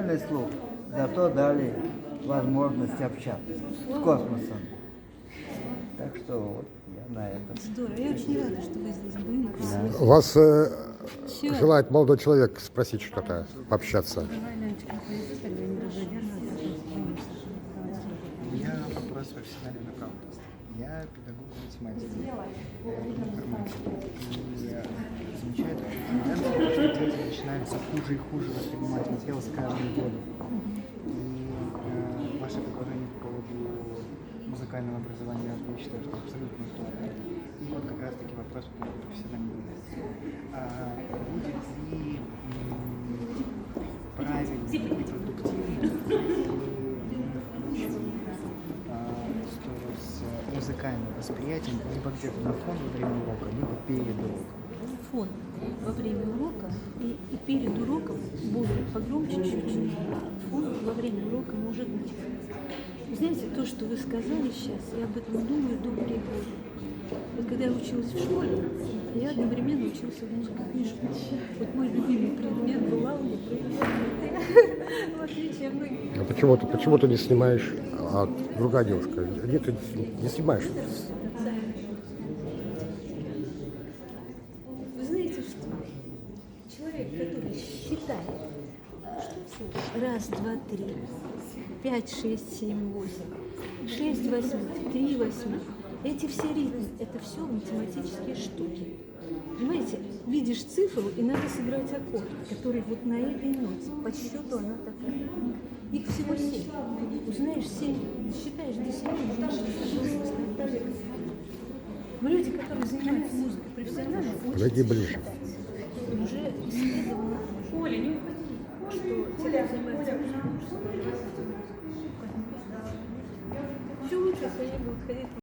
визуальный слух, зато дали возможность общаться с космосом. Так что вот я на этом. Здорово, я очень рада, что вы здесь были. Да. Вас желает молодой человек спросить что-то, пообщаться. У меня вопрос профессиональный направлен. Я педагог математики, информатики. И замечаю такую тенденцию, что дети начинают хуже и хуже воспринимать материал с каждым годом. И ваше предложение по поводу музыкального образования, я считаю, что абсолютно точно. И вот как раз таки вопрос по профессиональной деятельности. Будет ли правильно и продуктивно с музыкальным восприятием либо где-то на фон во время урока, либо перед уроком? Фон во время урока и перед уроком будет погромче чуть-чуть, а фон во время урока может быть. Вы знаете, то, что вы сказали сейчас, я об этом думаю добрые годы. Вот когда я училась в школе, я одновременно училась в музыкальной школе. Вот мой любимый предмет был алгебра. В отличие от многих. А почему ты не снимаешь, а другая девушка? Где ты не снимаешь? Вы знаете что? Человек, который считает, раз, два, три, 5, 6, 7, 8, 6 восьмых, 3 восьмых, эти все ритмы, это все математические штуки. Понимаете, видишь цифру, и надо сыграть аккорд, который вот на этой ноте, по счету она такая. Их всего 7. Узнаешь 7, считаешь до 7, но люди, которые занимаются музыкой профессионально, Подойди ближе. уже исследовано, что те, кто занимается музыкой, все лучше, если они будут ходить